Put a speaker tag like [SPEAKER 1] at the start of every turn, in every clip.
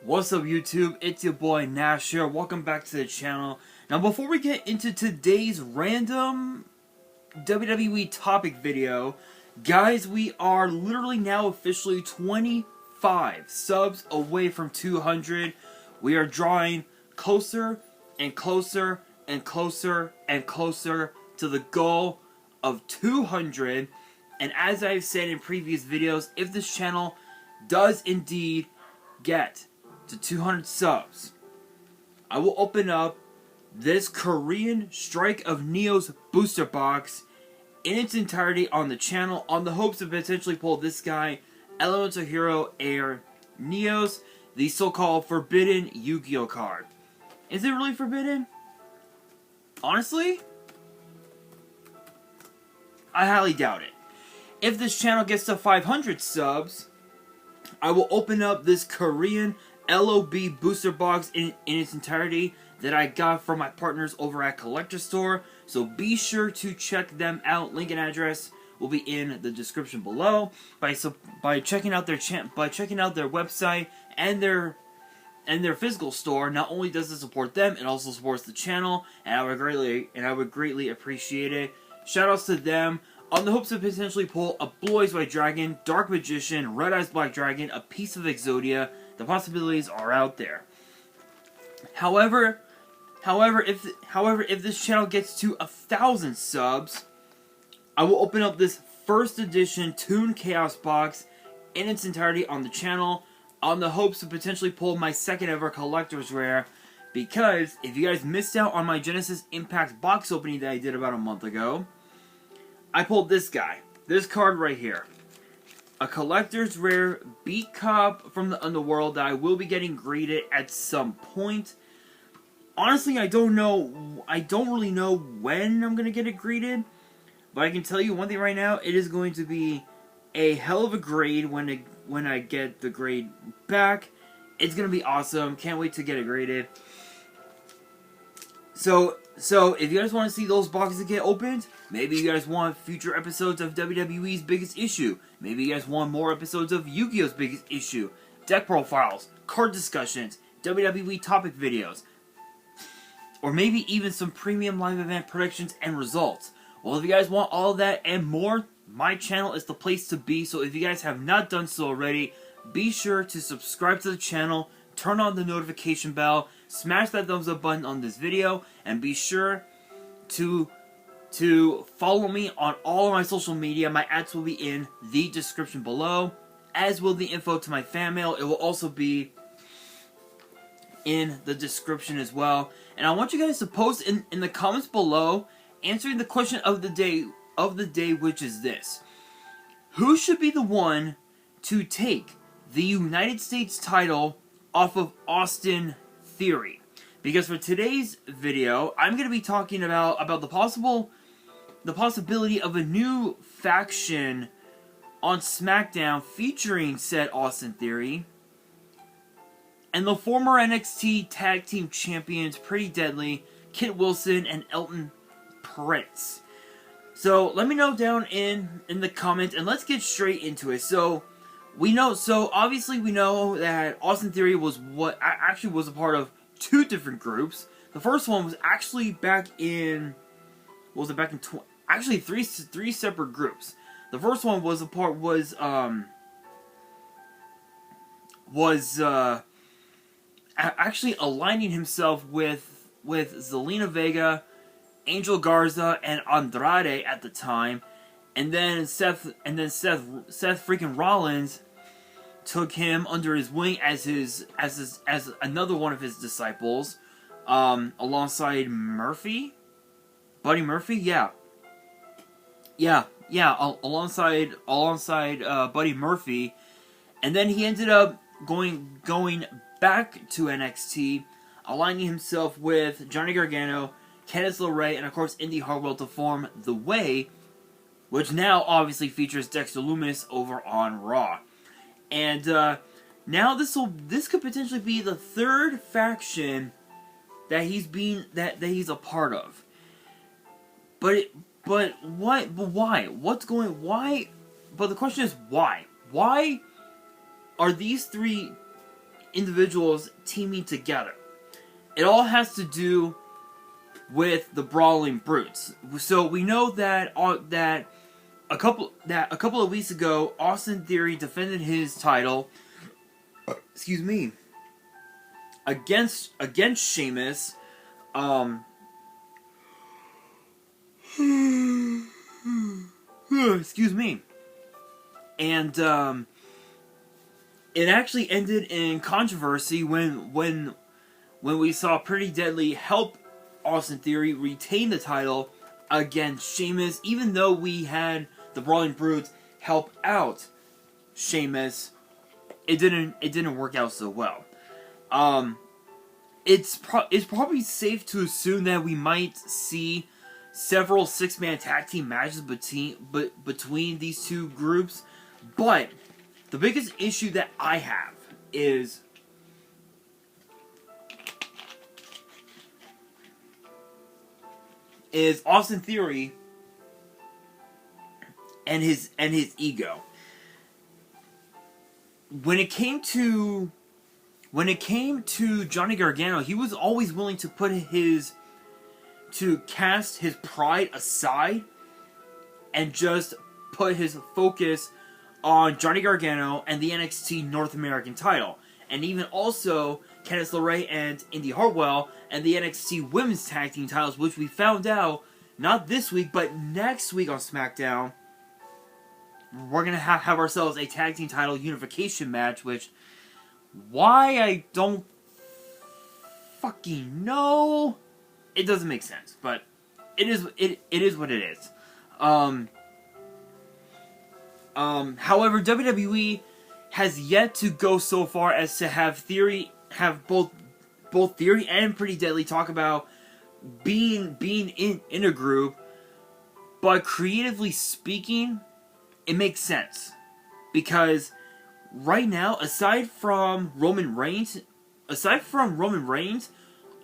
[SPEAKER 1] What's up YouTube, it's your boy Nash here, welcome back to the channel. Now before we get into today's random WWE topic video, guys, we are literally now officially 25 subs away from 200. We are drawing closer and closer and closer and closer to the goal of 200. And as I've said in previous videos, if this channel does indeed get to 200 subs, I will open up this Korean Strike of Neos booster box in its entirety on the channel, on the hopes of potentially pull this guy, Elemental Hero Air Neos, the so-called forbidden Yu-Gi-Oh card. Is it really forbidden? Honestly, I highly doubt it. If this channel gets to 500 subs, I will open up this Korean LOB booster box in its entirety that I got from my partners over at Collector Store. So be sure to check them out. Link and address will be in the description below. By checking out their website and their physical store, not only does it support them, it also supports the channel, and I would greatly appreciate it. Shoutouts to them. On the hopes of potentially pull a Blue Eyes White Dragon, Dark Magician, Red Eyes Black Dragon, a piece of Exodia. The possibilities are out there. However, if this channel gets to 1,000 subs, I will open up this first edition Toon Chaos box in its entirety on the channel, on the hopes of potentially pull my second ever collector's rare. Because if you guys missed out on my Genesis Impact box opening that I did about a month ago, I pulled this guy, this card right here. A collector's rare Beat Cop from the Underworld that I will be getting graded at some point. Honestly, I don't really know when I'm gonna get it graded, but I can tell you one thing right now: it is going to be a hell of a grade when I get the grade back. It's gonna be awesome. Can't wait to get it graded. So if you guys want to see those boxes get opened, maybe you guys want future episodes of WWE's Biggest Issue, maybe you guys want more episodes of Yu-Gi-Oh's Biggest Issue, deck profiles, card discussions, WWE topic videos, or maybe even some premium live event predictions and results. Well, if you guys want all of that and more, my channel is the place to be. So if you guys have not done so already, be sure to subscribe to the channel, turn on the notification bell, smash that thumbs up button on this video, and be sure to follow me on all of my social media. My ads will be in the description below, as will the info to my fan mail. It will also be in the description as well. And I want you guys to post in the comments below, answering the question of the day, which is this: who should be the one to take the United States title off of Austin Theory? Because for today's video, I'm going to be talking about the possibility of a new faction on SmackDown featuring said Austin Theory and the former NXT Tag Team Champions Pretty Deadly, Kit Wilson and Elton Prince. So let me know down in the comments, and let's get straight into it. So obviously we know that Austin Theory was a part of two different groups. The first one was actually actually three separate groups. The first one was actually aligning himself with Zelina Vega, Angel Garza, and Andrade at the time, and then Seth freaking Rollins took him under his wing as another one of his disciples, alongside Buddy Murphy, alongside Buddy Murphy, and then he ended up going back to NXT, aligning himself with Johnny Gargano, Candice LeRae, and of course Indy Hartwell to form The Way, which now obviously features Dexter Lumis over on Raw. And now this could potentially be the third faction that he's a part of. But why? But the question is why? Why are these three individuals teaming together. It all has to do with the Brawling Brutes. So we know that a couple of weeks ago, Austin Theory defended his title. Excuse me. Against Sheamus. Excuse me. And it actually ended in controversy when we saw Pretty Deadly help Austin Theory retain the title against Sheamus, even though we had the Brawling Brutes help out Sheamus. It didn't work out so well. It's probably safe to assume that we might see several six-man tag team matches between these two groups, but the biggest issue that I have is Austin Theory and his ego. When it came to Johnny Gargano, he was always willing to cast his pride aside and just put his focus on Johnny Gargano and the NXT North American title. And even also Candice LeRae and Indy Hartwell and the NXT Women's Tag Team titles, which we found out not this week, but next week on SmackDown. We're going to have ourselves a tag team title unification match, which, why, I don't fucking know. It doesn't make sense, but it is what it is. However, WWE has yet to go so far as to have both Theory and Pretty Deadly talk about being in a group, but creatively speaking, it makes sense. Because right now, aside from Roman Reigns,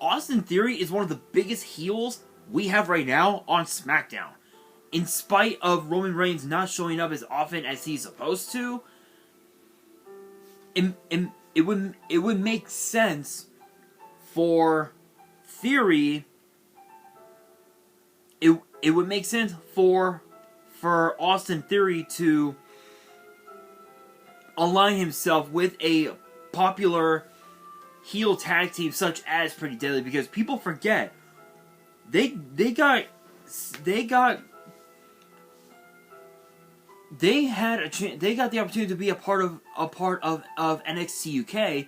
[SPEAKER 1] Austin Theory is one of the biggest heels we have right now on SmackDown. In spite of Roman Reigns not showing up as often as he's supposed to, it would make sense for Theory. It would make sense for Austin Theory to align himself with a popular heel tag team such as Pretty Deadly, because people forget they had the opportunity to be a part of NXT UK,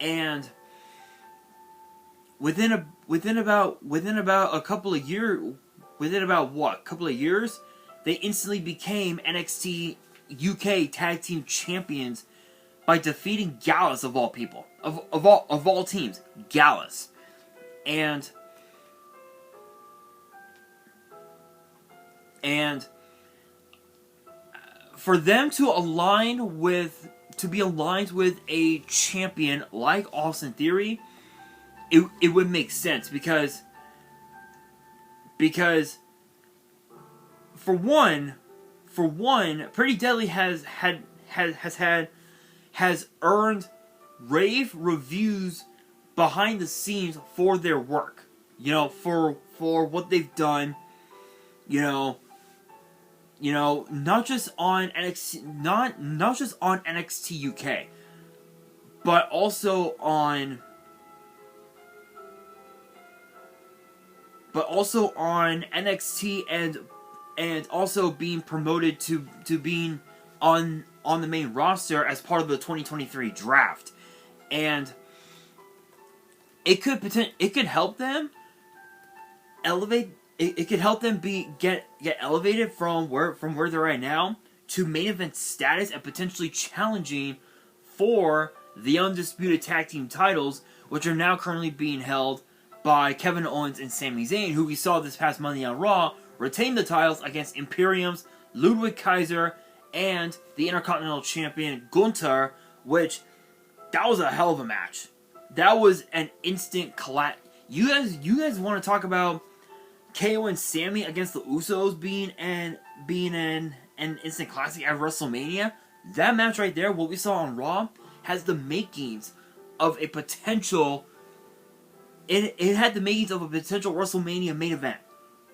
[SPEAKER 1] and within about a couple of years, they instantly became NXT UK Tag Team Champions by defeating Gallus, of all people, of all teams, Gallus, and for them to be aligned with a champion like Austin Theory, it would make sense because for one, Pretty Deadly has earned rave reviews behind the scenes for their work. You know, for what they've done. You know, not just on NXT, not just on NXT UK, but also on NXT and also being promoted to being on the main roster as part of the 2023 draft. And it could help them elevate. It could help them get elevated from where they're at now to main event status and potentially challenging for the undisputed tag team titles, which are now currently being held by Kevin Owens and Sami Zayn, who we saw this past Monday on Raw retain the titles against Imperium's Ludwig Kaiser and the Intercontinental Champion Gunther, which, that was a hell of a match. That was an instant collapse. You guys want to talk about KO and Sami against the Usos being an instant classic at WrestleMania? That match right there, what we saw on Raw, has the makings of a potential. It had the makings of a potential WrestleMania main event,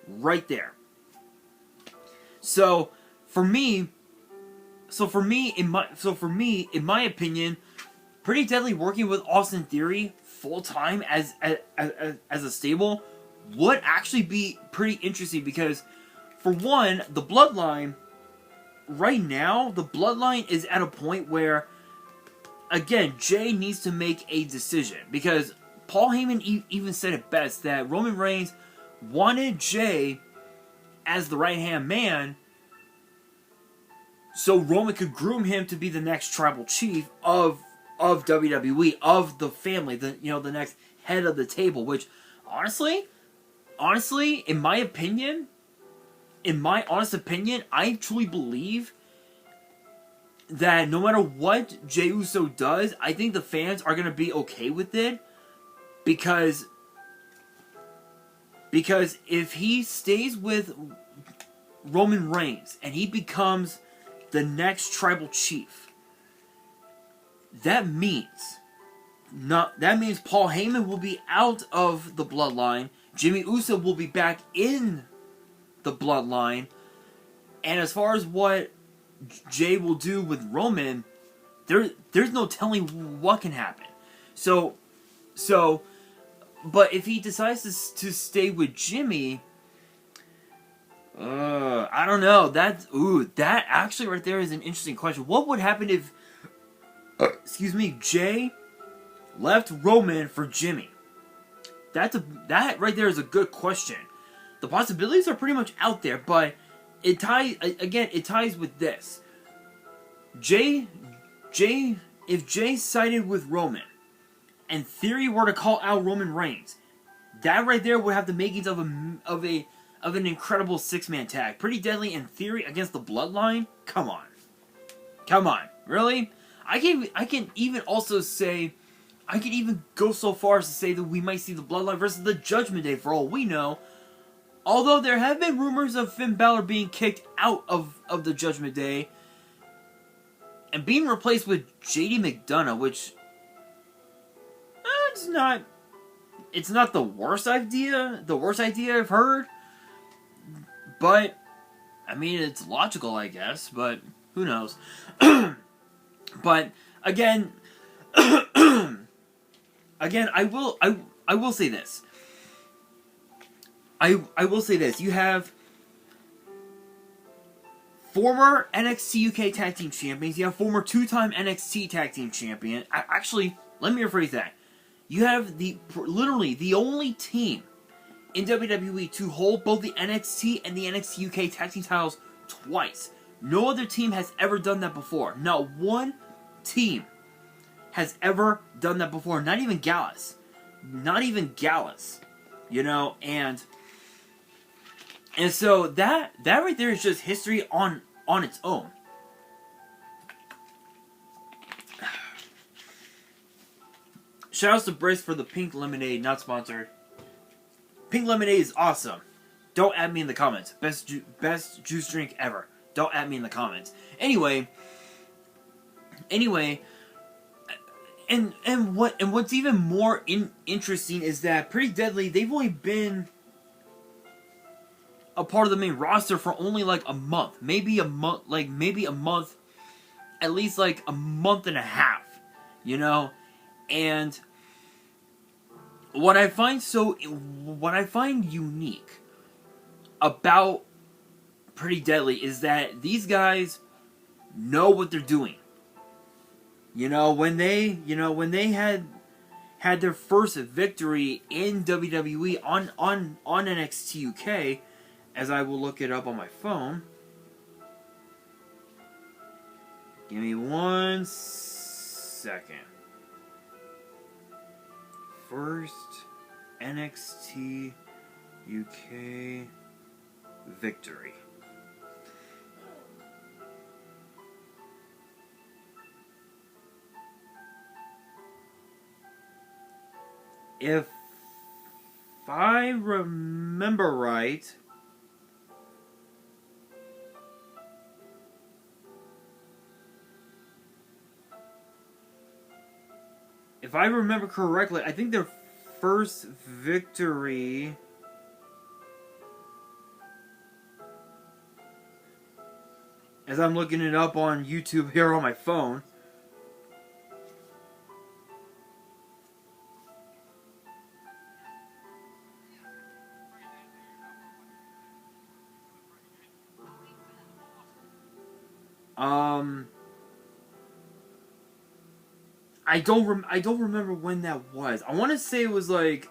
[SPEAKER 1] right there. So for me, in my opinion, Pretty Deadly working with Austin Theory full time as a stable would actually be pretty interesting because, for one, the Bloodline right now, the Bloodline is at a point where, again, Jay needs to make a decision because Paul Heyman even said it best that Roman Reigns wanted Jay as the right-hand man so Roman could groom him to be the next tribal chief of WWE, of the family, the next head of the table, which honestly, in my honest opinion, I truly believe that no matter what Jey Uso does, I think the fans are going to be okay with it because if he stays with Roman Reigns and he becomes the next tribal chief, that means Paul Heyman will be out of the Bloodline, Jimmy Uso will be back in the Bloodline, and as far as what Jay will do with Roman, there's no telling what can happen. So, but if he decides to stay with Jimmy, I don't know. That actually right there is an interesting question. What would happen if, Jay left Roman for Jimmy? That right there is a good question. The possibilities are pretty much out there, but it ties with this. If Jay sided with Roman, and Theory were to call out Roman Reigns, that right there would have the makings of an incredible 6-man tag. Pretty Deadly and Theory against the Bloodline? Come on, really? I can even go so far as to say that we might see the Bloodline versus the Judgment Day for all we know. Although there have been rumors of Finn Balor being kicked out of the Judgment Day and being replaced with JD McDonough, which it's not the worst idea I've heard, but I mean it's logical, I guess, but who knows. But again, I will say this. I will say this. You have former NXT UK Tag Team Champions. You have former 2-time NXT Tag Team Champion. Actually, let me rephrase that. You have literally the only team in WWE to hold both the NXT and the NXT UK Tag Team titles twice. No other team has ever done that before. Not one team has ever done that before. Not even Gallus. And so that right there is just history on its own. Shoutouts to Brisk for the pink lemonade, not sponsored. Pink lemonade is awesome. Don't add me in the comments. Best juice drink ever. Don't add me in the comments. Anyway, and what's even more interesting is that Pretty Deadly, they've only been a part of the main roster for only like a month, maybe a month, at least like a month and a half, and what I find unique about Pretty Deadly is that these guys know what they're doing. When they had their first victory in WWE on NXT UK, as I will look it up on my phone. Give me 1 second. First NXT UK victory. If I remember right, if I remember correctly, I think their first victory... As I'm looking it up on YouTube here on my phone. I don't remember when that was. I want to say it was like...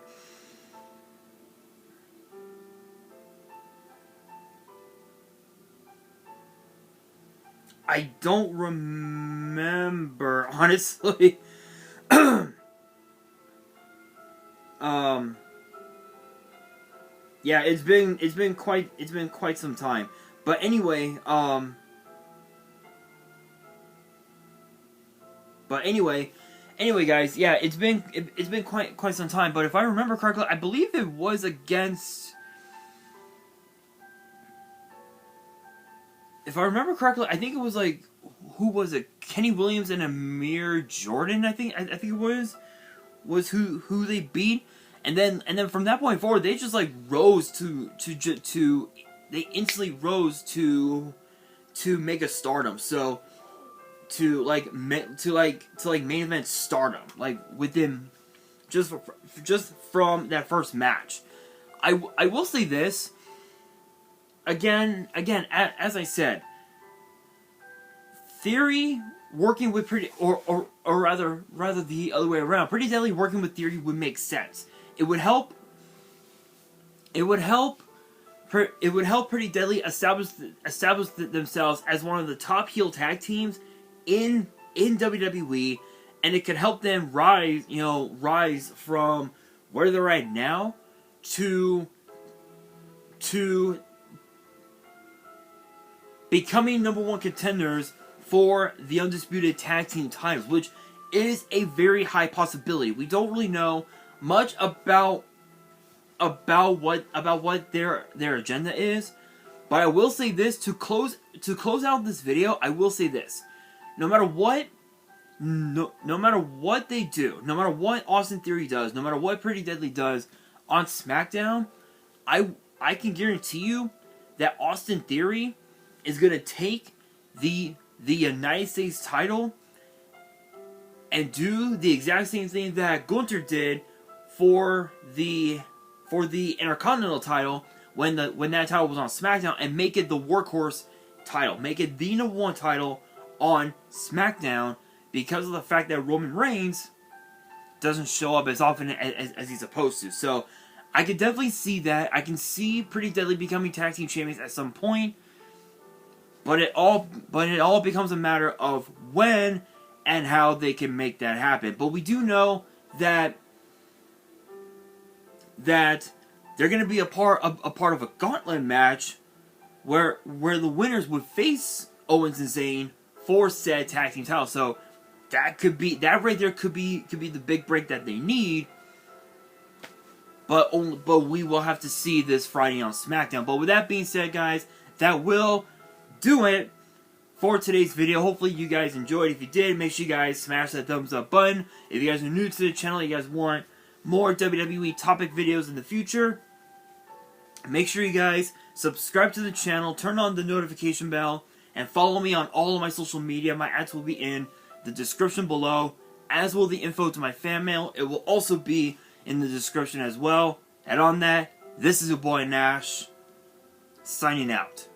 [SPEAKER 1] I don't remember, honestly. Yeah, it's been quite some time. But anyway, guys, yeah, it's been quite some time. But if I remember correctly, I believe it was against... If I remember correctly, I think it was like, who was it? Kenny Williams and Amir Jordan. I think it was who they beat, and then from that point forward, they just like rose to they instantly rose to mega stardom. So to main event stardom, like within just from that first match. I will say this. Again, as I said, Theory working with or rather the other way around. Pretty Deadly working with Theory would make sense. It would help Pretty Deadly establish themselves as one of the top heel tag teams in WWE, and it could help them rise from where they're at now to becoming #1 contenders for the Undisputed Tag Team titles, which is a very high possibility. We don't really know much about what their agenda is, but I will say this to close out this video. I will say this: no matter what they do, no matter what Austin Theory does, no matter what Pretty Deadly does on SmackDown, I can guarantee you that Austin Theory is going to take the United States title and do the exact same thing that Gunther did for the Intercontinental title when that title was on SmackDown, and make it the workhorse title, make it the #1 title on SmackDown, because of the fact that Roman Reigns doesn't show up as often as he's supposed to. So I could definitely see that. I can see Pretty Deadly becoming tag team champions at some point. But it all becomes a matter of when and how they can make that happen. But we do know that they're going to be a part of a gauntlet match where the winners would face Owens and Zayn for said tag team title. So that right there could be the big break that they need. But we will have to see this Friday on SmackDown. But with that being said, guys, that will do it for today's video. Hopefully you guys enjoyed. If you did, make sure you guys smash that thumbs up button. If you guys are new to the channel, you guys want more WWE topic videos in the future, make sure you guys subscribe to the channel, turn on the notification bell, and follow me on all of my social media. My ads will be in the description below, as will the info to my fan mail. It will also be in the description as well. And on that, this is your boy Nash, signing out.